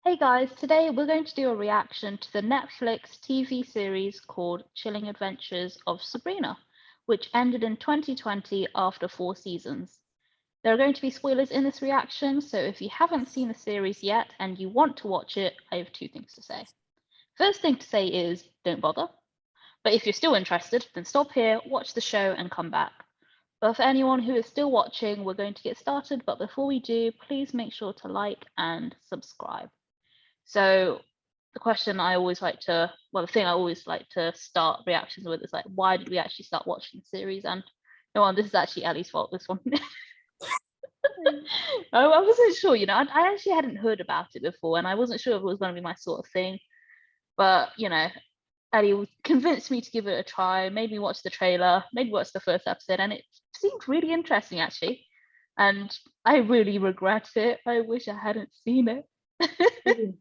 Hey guys, today we're going to do a reaction to the Netflix TV series called Chilling Adventures of Sabrina, which ended in 2020 after 4 seasons. There are going to be spoilers in this reaction, so if you haven't seen the series yet and you want to watch it, I have two things to say. First thing to say is don't bother, but if you're still interested, then stop here, watch the show, and come back. But for anyone who is still watching, we're going to get started, but before we do, please make sure to like and subscribe. So the question I always like to, well, the thing I always like to start reactions with is like, why did we actually start watching the series? And no one, this is actually Ellie's fault, this one. I wasn't sure, I actually hadn't heard about it before, and I wasn't sure if it was going to be my sort of thing. But, Ellie convinced me to give it a try, made me watch the trailer, maybe watch the first episode, and it seemed really interesting, actually. And I really regret it. I wish I hadn't seen it.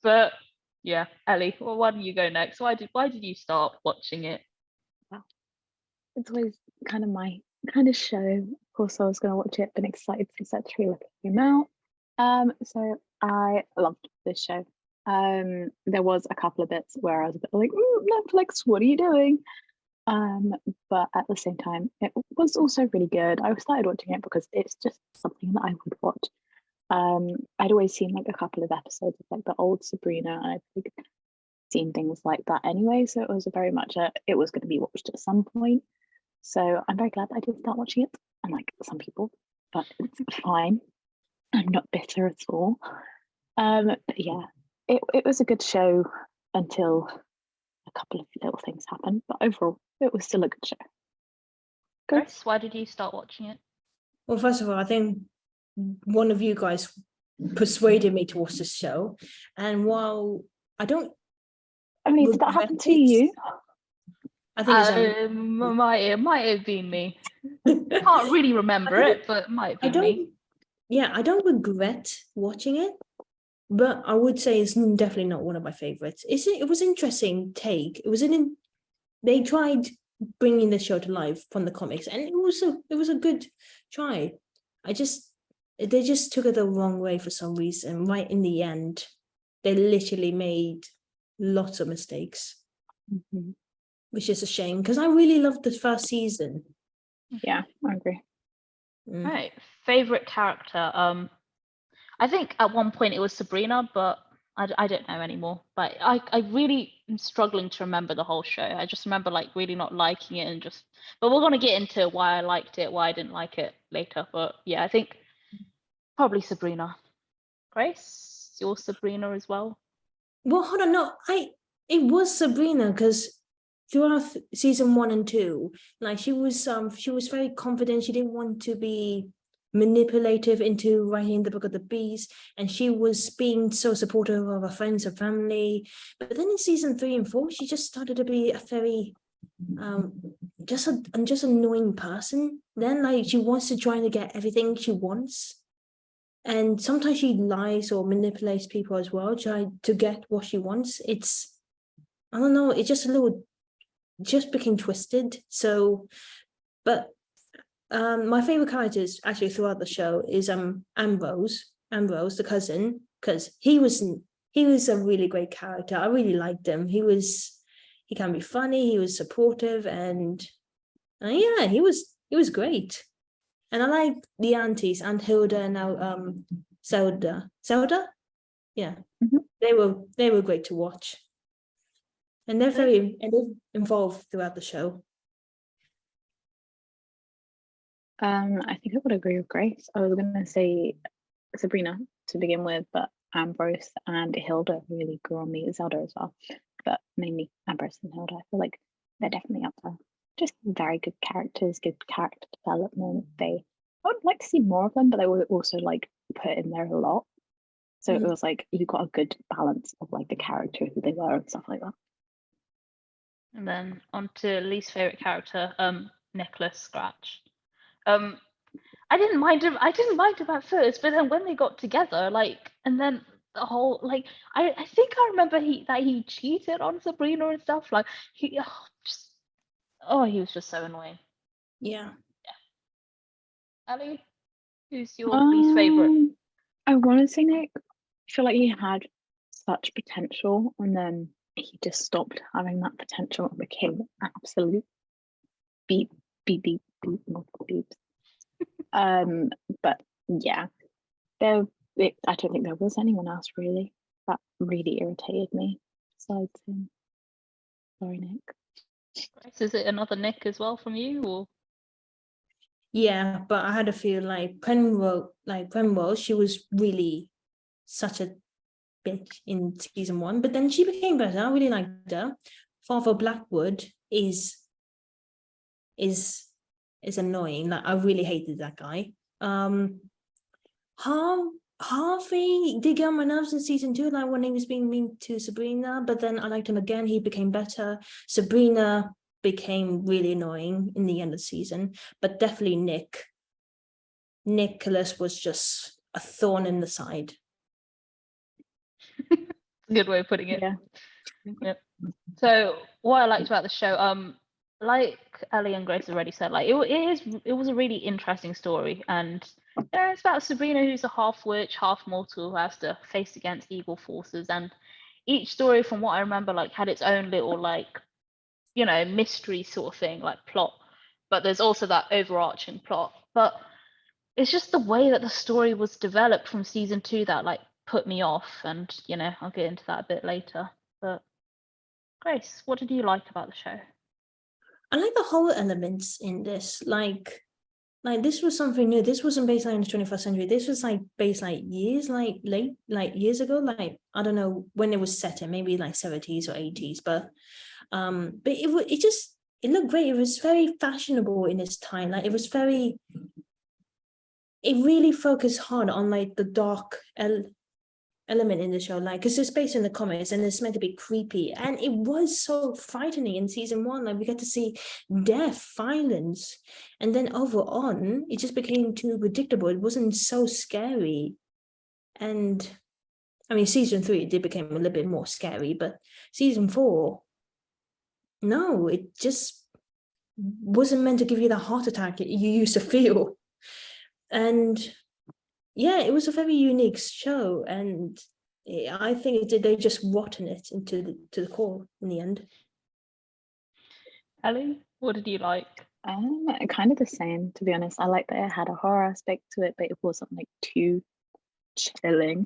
But yeah, Ellie, well, why don't you go next? Why did you start watching it? Well, it's always kind of my kind of show. Of course, I was going to watch it, been excited since that trailer came out. So I loved this show. There was a couple of bits where I was a bit like, Netflix, what are you doing? But at the same time, it was also really good. I started watching it because it's just something that I would watch. I'd always seen like a couple of episodes of like the old Sabrina, and I'd seen things like that anyway. So it was very much it was going to be watched at some point. So I'm very glad that I did start watching it, unlike some people, but it's fine. I'm not bitter at all. But yeah, it was a good show until a couple of little things happened, but overall, it was still a good show. Good. Chris, why did you start watching it? Well, first of all, I think one of you guys persuaded me to watch this show, and while I don't, I mean, did that happen to you? I think it might have been me. Can't really remember it, but it might have been me. Yeah, I don't regret watching it, but I would say it's definitely not one of my favorites. It was an interesting take. They tried bringing the show to life from the comics, and it was a good try. They just took it the wrong way for some reason. Right in the end, they literally made lots of mistakes, which is a shame because I really loved the first season. Yeah, I agree. Right, favorite character. I think at one point it was Sabrina, but I don't know anymore. But I really am struggling to remember the whole show. I just remember like really not liking it but we're gonna get into why I liked it, why I didn't like it later. But yeah, I think probably Sabrina. Grace, you're Sabrina as well? Well, hold on, no, it was Sabrina because throughout season 1 and 2, like she was very confident. She didn't want to be manipulative into writing the Book of the Beast, and she was being so supportive of her friends and family. But then in season 3 and 4, she just started to be a very just annoying person. Then like she wants to try to get everything she wants, and sometimes she lies or manipulates people as well, try to get what she wants. I don't know, it's just became twisted. So, but my favorite characters actually throughout the show is Ambrose, the cousin, because he was a really great character. I really liked him. He can be funny. He was supportive, and yeah, he was great. And I like the aunties, Aunt Hilda and now Zelda. Yeah, they were great to watch, and they're involved throughout the show. I think I would agree with Grace. I was going to say Sabrina to begin with, but Ambrose and Hilda really grew on me. Zelda as well, but mainly Ambrose and Hilda. I feel like they're definitely up there. Just very good characters, good character development. I would like to see more of them, but they were also like put in there a lot. So it was like you got a good balance of like the character, who they were, and stuff like that. And then on to least favorite character, Nicholas Scratch. I didn't mind him at first, but then when they got together, like, and then the whole like, I think I remember that he cheated on Sabrina and stuff. Like he was just so annoying. Yeah. Ellie, who's your least favorite? I want to say Nick, feel like he had such potential, and then he just stopped having that potential and became absolute beep beep beep beep multiple beeps. But yeah, I don't think there was anyone else really that really irritated me besides him. Sorry, Nick. Grace, is it another Nick as well from you, or? Yeah, but I had a feel like Penrose, she was really such a bitch in season 1, but then she became better. I really liked her. Father Blackwood is annoying. Like, I really hated that guy. Harvey did get on my nerves in season 2, like when he was being mean to Sabrina, but then I liked him again. He became better. Sabrina became really annoying in the end of the season, but definitely Nicholas was just a thorn in the side. Good way of putting it. Yeah. Yep. So what I liked about the show, like Ellie and Grace already said, like it was a really interesting story, and it's about Sabrina, who's a half witch, half mortal, who has to face against evil forces, and each story, from what I remember, like had its own little like, mystery sort of thing, like plot, but there's also that overarching plot. But it's just the way that the story was developed from season 2 that like put me off, and I'll get into that a bit later. But Grace, what did you like about the show? I like the horror elements in this. Like this was something new. This wasn't based in the 21st century. This was like based years, years ago. Like, I don't know when it was set in, maybe like 70s or 80s. But it looked great. It was very fashionable in its time. Like, it really focused hard on like the dark element in the show, like, because it's based in the comics and it's meant to be creepy, and it was so frightening in season 1. Like, we get to see death, violence, and then over on it just became too predictable. It wasn't so scary. And I mean, season 3 it did become a little bit more scary, but season 4, no, it just wasn't meant to give you the heart attack you used to feel. And yeah, it was a very unique show, and I think they just rotten it to the core in the end. Ellie, what did you like? Kind of the same, to be honest. I like that it had a horror aspect to it, but it wasn't like too chilling.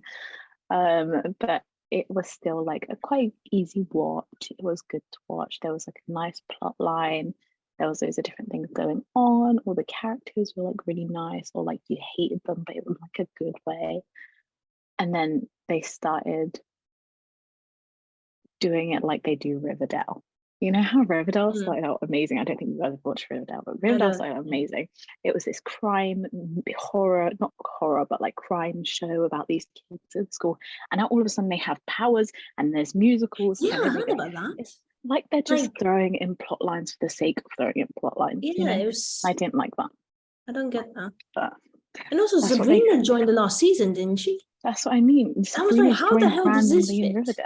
But it was still like a quite easy watch. It was good to watch. There was like a nice plot line. There was loads of different things going on. All the characters were like really nice, or like you hated them, but it was like a good way. And then they started doing it like they do Riverdale. You know how Riverdale started out amazing? I don't think you guys have watched Riverdale, but Riverdale started out amazing. It was this crime horror, not horror, but like crime show about these kids at school. And now all of a sudden they have powers and there's musicals. Yeah, and I heard about that. It's like they're just throwing in plot lines for the sake of throwing in plot lines. Yeah, it was. I didn't like that. I don't get that. But and also Sabrina joined the last season, didn't she? That's what I mean. I was like, how the hell does this fit? Riverdale.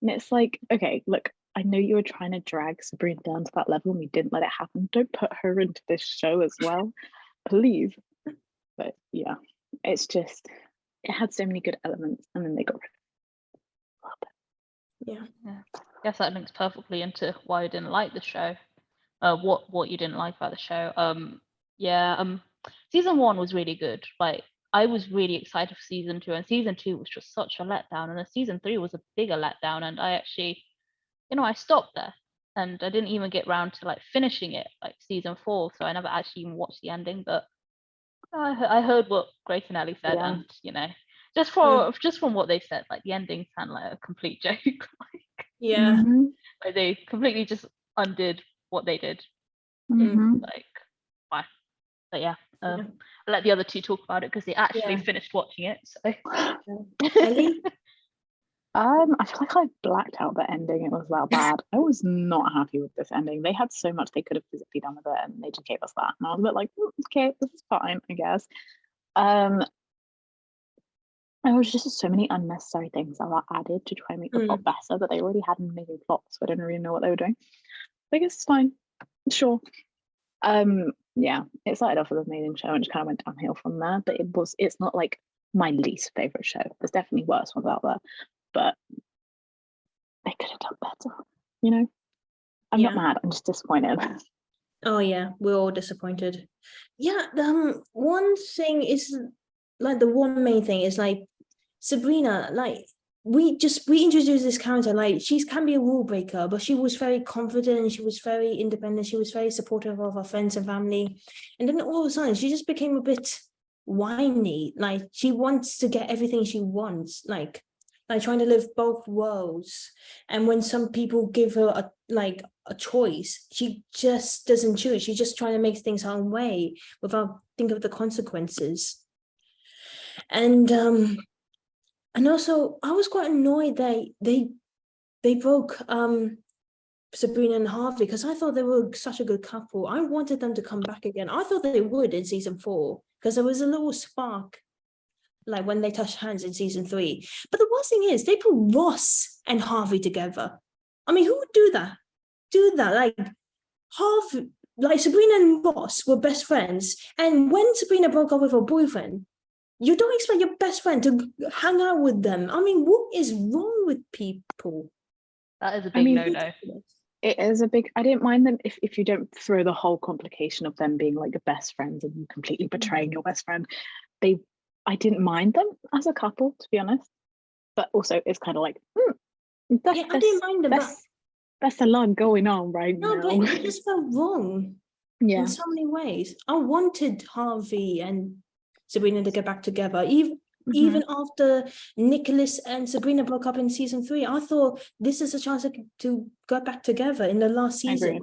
And it's like, okay, look, I know you were trying to drag Sabrina down to that level and we didn't let it happen. Don't put her into this show as well, please. But yeah, it's just, it had so many good elements and then they got rid of it. Yeah. I guess that links perfectly into why I didn't like the show. What you didn't like about the show. Season 1 was really good. Like, I was really excited for season 2, and season 2 was just such a letdown, and then season 3 was a bigger letdown, and I actually, I stopped there, and I didn't even get around to like finishing it, like season 4, so I never actually even watched the ending. But I heard what Grace and Ellie said, and just from what they said, like the ending sounded like a complete joke. Like they completely just undid what they did. Like, why? But yeah. I'll let the other two talk about it because they actually finished watching it. So Ellie? I feel like I blacked out the ending. It was that bad. I was not happy with this ending. They had so much they could have physically done with it, and they just gave us that. And I was a bit like, okay, this is fine, I guess. There was just so many unnecessary things that were added to try and make the plot better, but they already had an amazing plot, so I don't really know what they were doing. But I guess it's fine. Sure. Yeah, it started off with an amazing show and just kind of went downhill from there. But it's not like my least favorite show. There's definitely worse ones out there, but they could have done better. You know, I'm not Yeah. mad. I'm just disappointed. Oh yeah, we're all disappointed. Yeah, one thing is like the one main thing is like Sabrina, like we introduced this character, like she can be a rule breaker, but she was very confident and she was very independent, she was very supportive of her friends and family. And then all of a sudden she just became a bit whiny, like she wants to get everything she wants, like trying to live both worlds. And when some people give her a choice, she just doesn't choose. She's just trying to make things her own way without thinking of the consequences. And also I was quite annoyed they broke Sabrina and Harvey, because I thought they were such a good couple. I wanted them to come back again. I thought they would in season 4, because there was a little spark like when they touched hands in season 3. But the worst thing is they put Ross and Harvey together. I mean, who would do that? Like Harvey, like Sabrina and Ross were best friends, and when Sabrina broke up with her boyfriend, you don't expect your best friend to hang out with them. I mean, what is wrong with people? That is a big no-no. It is a big. I didn't mind them if you don't throw the whole complication of them being like your best friends and you completely betraying your best friend. I didn't mind them as a couple, to be honest. But also, it's kind of like, I didn't mind them. That's a lot going on right now. No, but it just felt wrong. Yeah, in so many ways. I wanted Harvey and Sabrina to get back together, even after Nicholas and Sabrina broke up in season 3. I thought this is a chance to go back together in the last season.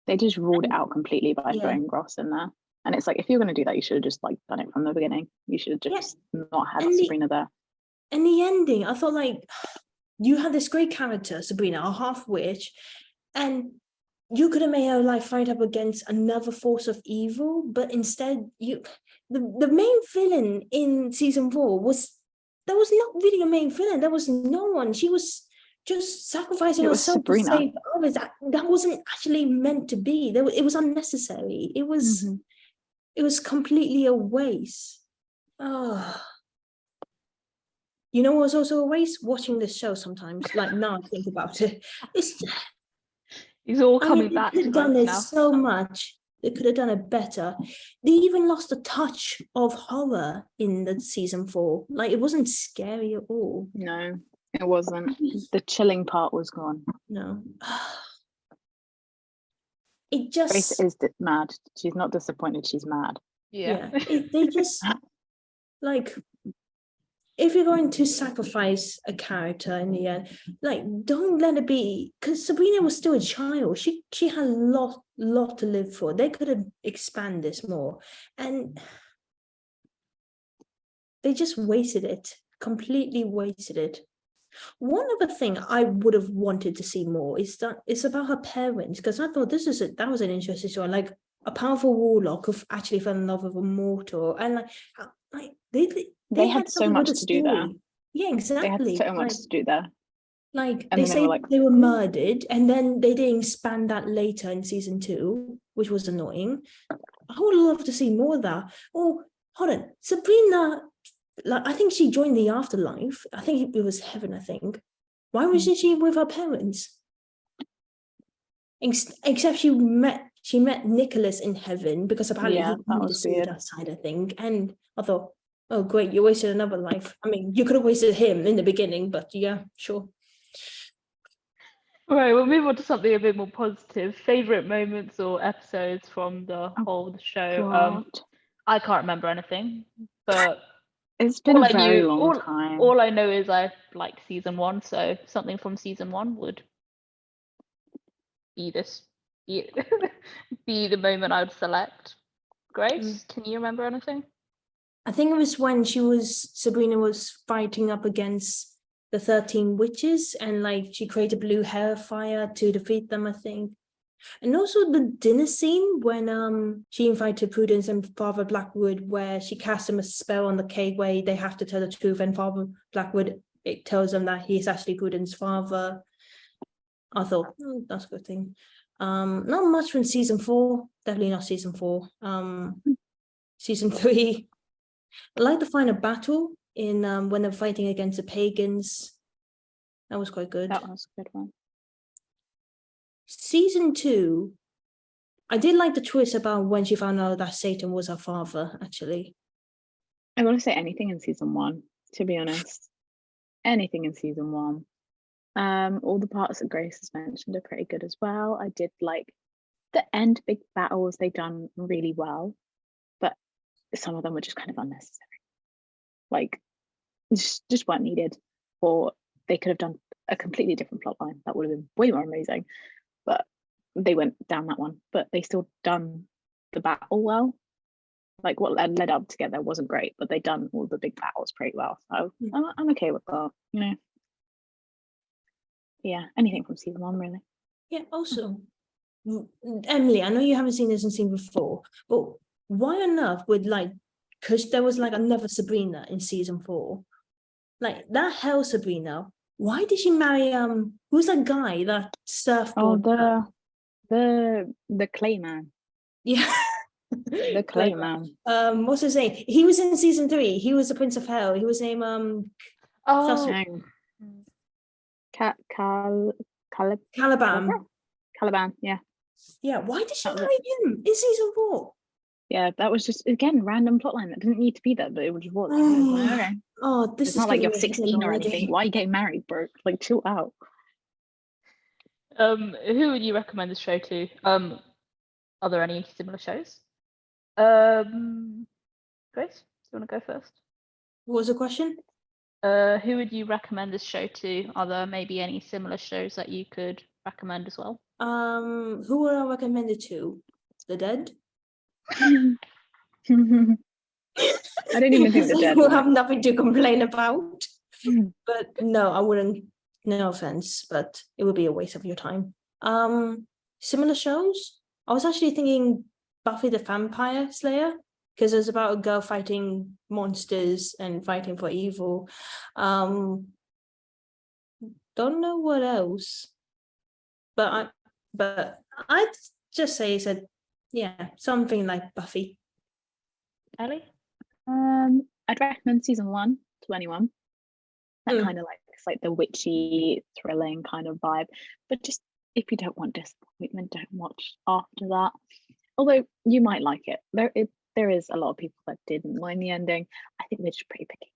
They just ruled it out completely by throwing Ross in there. And it's like, if you're going to do that, you should have just like done it from the beginning. You should have just not had Sabrina there. And the ending, I thought like, you have this great character, Sabrina, a half witch, and you could have made her like fight up against another force of evil, but instead the main villain in season 4 was not really a main villain. There was no one. She was just sacrificing herself to save others. That wasn't actually meant to be. It was unnecessary. It was completely a waste. Oh. You know what was also a waste? Watching this show sometimes. Like now I think about it. It's all coming back to done it now. So much. They could have done it better. They even lost a touch of horror in the season 4. Like it wasn't scary at all. No, it wasn't. The chilling part was gone. No. It just Grace is mad. She's not disappointed, she's mad. Yeah. They just like, if you're going to sacrifice a character in the end, like don't let it be, because Sabrina was still a child. She had a lot to live for. They could have expanded this more, and they just wasted it, completely wasted it. One other thing I would have wanted to see more is that it's about her parents, because I thought that was an interesting story. Like a powerful warlock who actually fell in love with a mortal, and like they had so much to do there. Yeah, exactly. They had so much to do there. Like they say they were murdered, and then they didn't expand that later in season 2, which was annoying. I would love to see more of that. Oh, hold on, Sabrina. Like I think she joined the afterlife. I think it was heaven. I think. Why wasn't she with her parents? Except she met Nicholas in heaven, because apparently he wanted to see that side, I think. And I thought, oh great, you wasted another life. I mean, you could have wasted him in the beginning, but yeah, sure. All right, we'll move on to something a bit more positive. Favorite moments or episodes from the whole show. God. I can't remember anything, but it's been a very long time. All I know is I like season 1, so something from season 1 would be the moment I would select. Grace, can you remember anything? I think it was when Sabrina was fighting up against the 13 witches, and like she created blue hair fire to defeat them, I think. And also the dinner scene when she invited Prudence and Father Blackwood, where she cast them a spell on the cake where they have to tell the truth, and Father Blackwood, it tells them that he's actually Prudence's father. I thought, that's a good thing. Not much from season 4, definitely not season 4. Season 3, I like the final battle in when they're fighting against the pagans. That was quite good. That was a good one. Season 2, I did like the twist about when she found out that Satan was her father, actually. I want to say anything in season 1, to be honest. Anything in season 1. All the parts that Grace has mentioned are pretty good as well. I did like the end big battles, they done really well, but some of them were just kind of unnecessary. Like, just weren't needed, or they could have done a completely different plot line that would have been way more amazing, but they went down that one. But they still done the battle well. Like what led up together wasn't great, but they done all the big battles pretty well. So I'm okay with that. You know. Yeah, anything from season 1 really. Yeah, also, Emily, I know you haven't seen this in season 4, but why on earth would because there was another Sabrina in season 4, that hell Sabrina, why did she marry who's that guy, that surfboard? Oh, the clay man. Yeah. The clay man. What's his name? He was in season 3. He was the Prince of Hell. He was named Caliban. Caliban, yeah. Yeah, why did she marry him in season 4? Yeah, that was just, again, random plotline that didn't need to be there, but it was just Okay. This it's is not like you're 16 or anything. Why are you getting married, bro? Like, chill out. Who would you recommend this show to? Are there any similar shows? Grace, do you want to go first? What was the question? Who would you recommend this show to? Are there maybe any similar shows that you could recommend as well? Who would I recommend it to? The Dead? I don't even think the Dead will will have nothing to complain about. But no, I wouldn't. No offense, but it would be a waste of your time. Similar shows? I was actually thinking Buffy the Vampire Slayer, because it's about a girl fighting monsters and fighting for evil. Don't know what else, but I'd just say something like Buffy. Ellie? I'd recommend season 1 to anyone. That kind of like the witchy, thrilling kind of vibe. But just if you don't want disappointment, don't watch after that. Although you might like it. There is a lot of people that didn't mind the ending. I think they're just pretty picky.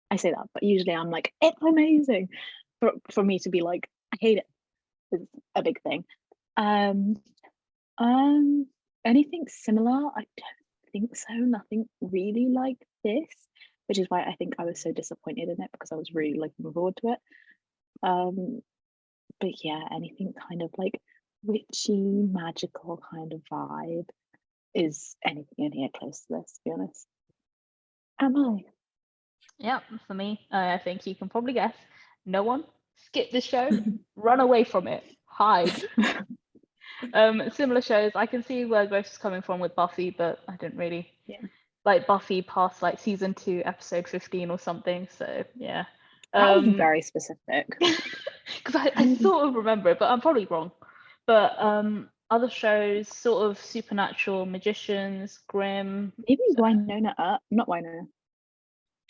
I say that, but usually I'm like, it's amazing. For me to be like, I hate it is a big thing. Anything similar? I don't think so. Nothing really like this, which is why I think I was so disappointed in it, because I was really looking forward to it. But yeah, anything kind of like witchy, magical kind of vibe is anything in here close to this, to be honest. Am I? Yeah, for me, I think you can probably guess. No one. Skip the show. Run away from it. Hide. Similar shows. I can see where Grace is coming from with Buffy, but I didn't really like Buffy past like season 2, episode 15 or something. So yeah. That was very specific. Because I sort of remember it, but I'm probably wrong. But other shows, sort of supernatural, magicians, Grimm. Maybe not Winona.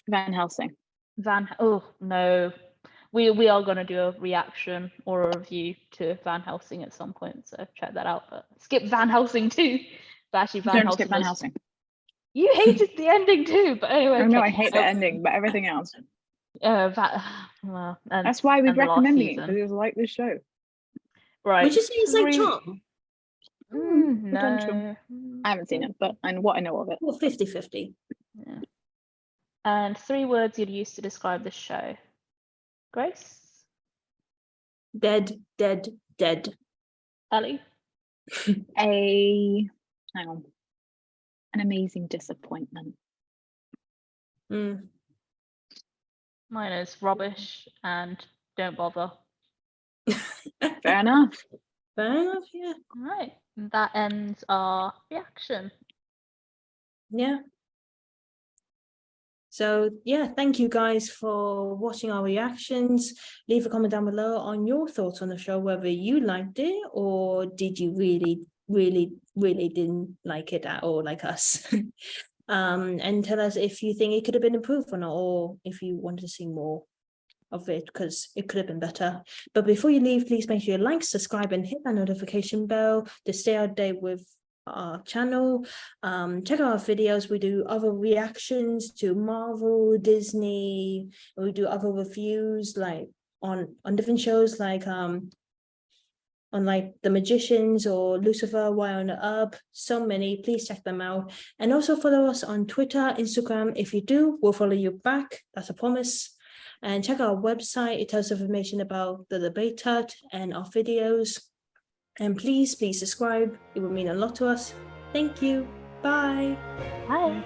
Van Helsing. Oh no. We are going to do a reaction or a review to Van Helsing at some point, so check that out. But skip Van Helsing too. But actually, Van Helsing. You hated the ending too, but anyway. Oh no, I hate the ending, but everything else. That's why we recommend it, because it was like this show. Right. Would you say it's like Charm? No. I haven't seen it, but I know of it. Well, 50-50. Yeah. And 3 words you'd use to describe the show. Grace? Dead. Ellie? An amazing disappointment. Mine is rubbish and don't bother. Fair enough. Yeah. All right. That ends our reaction. Yeah. So yeah, thank you guys for watching our reactions. Leave a comment down below on your thoughts on the show, whether you liked it or did you really didn't like it at all, like us. and tell us if you think it could have been improved or not, or if you wanted to see more of it, because it could have been better. But before you leave, please make sure you like, subscribe, and hit that notification bell to stay up to date with our channel. Check out our videos. We do other reactions to Marvel, Disney, and we do other reviews like on different shows like on like The Magicians or Lucifer, Why on Earth, so many. Please check them out. And also follow us on Twitter, Instagram. If you do, we'll follow you back. That's a promise. And check out our website. It tells information about the debate hut and our videos. And please subscribe. It would mean a lot to us. Thank you. Bye. Bye.